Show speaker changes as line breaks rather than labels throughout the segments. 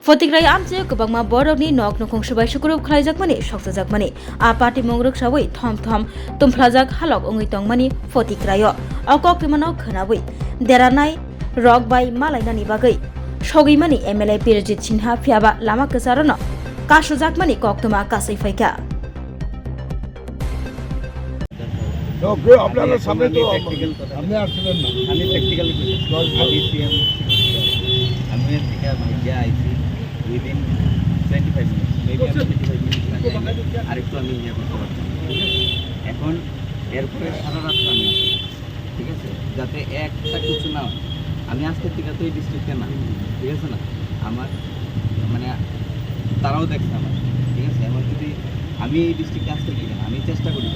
Fotigrai amche kubangma borokni nok nokong sabai sukurup khlaijak soksajak a party mongrok sabai thom tumphlajak halok ongui tongmani fotigrayo okok timano khnawi deranai rok bai malainani bagai sogimani MLA Birjit Sinha phiaba lama kasarono kashujakmani koktuma kasai faika
আপনারা সামনে তো আপনি আসছিলেন না
আমি practically আমি CM আমি থেকে ভাইয়া আইছি উইদিন 25 মিনিটস মেবি 25 মিনিটস আরেকটু আমি ইয়ে করতে পারতাম এখন এরপরে সারা রাত আমি আছি ঠিক আছে যাতে একটা কিছু না আমি আজকে থেকে তো এই ডিস্ট্রিক্টে না ঠিক আছে না আমার মানে তারাও দেখছে আমার ঠিক আছে আমার যদি আমি এই ডিস্ট্রিক্টে আসতে গেলে আমি চেষ্টা করি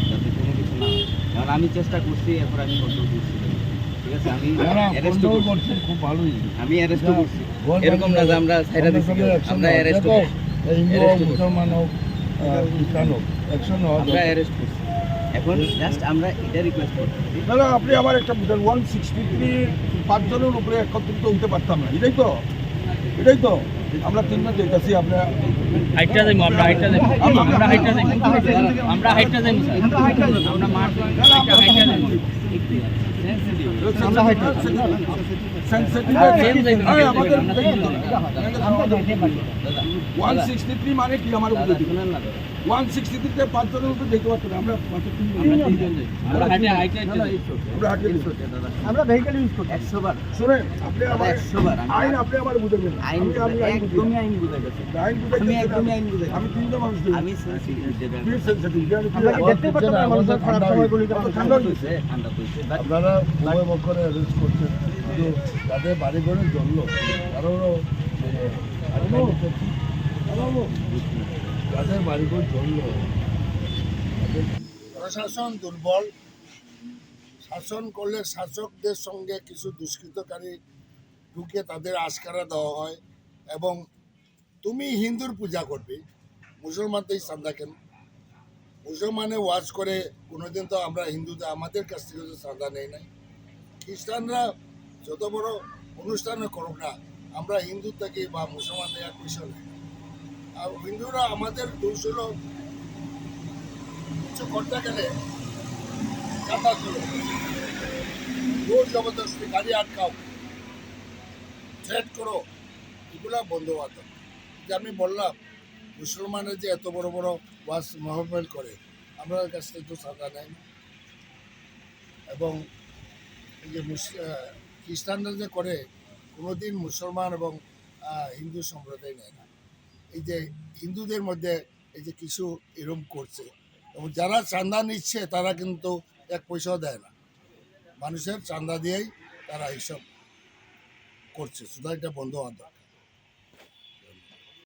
যাতে কোনো কিছু না হয় কারণ আমি চেষ্টা করছি এরপর আমি কন্ট্রোল করছি ঠিক আছে আমি অ্যারেস্ট করছি
খুব ভালোই
আমি অ্যারেস্ট করছি এরকম না যে আমরা ছাইরা দিছি আমরা অ্যারেস্ট করছি
হিন্দু মুসলমান হোক খ্রিস্টান হোক অ্যাকশন
আমরা অ্যারেস্ট করছি এখন জাস্ট আমরা এটা রিকোয়েস্ট করছি
দাদা আপনি আবার একটা বুঝেন 163 পাঁচজনের উপরে একত্রিত হতে পারতাম না এটাই তো আমরা তিনজন দেখতেছি আমরা
হাইটটা যাইমু আমরা হাইটটা যাইমু আমরা হাইটটা যাইমু আমরা হাইটটা যাইমু আমরা মাঠ হাইটটা যাইমু
আমরা হাইটটা সেনসিটিভ আমাদের 163 মানে কি আমার উপরে 163 তে পাঁচজনের উপরে দেখতে পাচ্ছি না আমরা মাত্র তিনজন
আমরা হাইটে
আমরা ভেহিকল ইউজ করি 100 বার শুনেন আপনি আবার
100 বার
আইন আপনি আবার বুঝাবেন
আইন একদমই আইন বুঝাই গেছে আমি একদমই আইন বুঝাই
আমি তিনজন মানুষ
আমি সেনসিটিভ
দেখতে পাচ্ছেন আমাদের খারাপ সময়গুলি ঠান্ডা হয়েছে
ঠান্ডা হইছে
আপনারা উভয় পক্ষরে অ্যারেস্ট করছেন কিন্তু তাদের বাড়ি ঘরে জ্বলল কারোরও তাদের বাড়ি ঘর জ্বলল প্রশাসন দুর্বল শাসন করলে শাসকদের সঙ্গে কিছু দুষ্কৃতকারী ঢুকে তাদের আশকারা দেওয়া হয় এবং তুমি হিন্দুর পূজা করবে মুসলমানদের চান্দা কেন মুসলমানে ওয়াজ করে কোনোদিন তো আমরা হিন্দুদের আমাদের কাছ থেকে তো চাঁদা নেই নাই খ্রিস্টানরা যত বড় অনুষ্ঠানে করুক না আমরা হিন্দু থেকে বা মুসলমান থেকে এক পয়সা নেই আর হিন্দুরা আমাদের দোষ হলো কিছু করতে গেলে চাঁদা তুলো জোর জবরদস্তি গাড়ি আটকাও থ্রেট করো এগুলো বন্ধ হওয়া দরকার যে আমি বললাম মুসলমানের যে এত বড় বড় ওয়াজ মাহফিল করে আমরা কাছ থেকে তো চাঁদা নেই এবং এই যে খ্রিস্টানরা যে করে কোনোদিন মুসলমান এবং হিন্দু সম্প্রদায় নেয় না এই যে হিন্দুদের মধ্যে এই যে কিছু এরম করছে এবং যারা চাঁদা নিচ্ছে তারা কিন্তু এক পয়সাও দেয় না মানুষের চাঁদা দিয়েই তারা এইসব করছে সুতরাং এটা বন্ধ হওয়া দরকার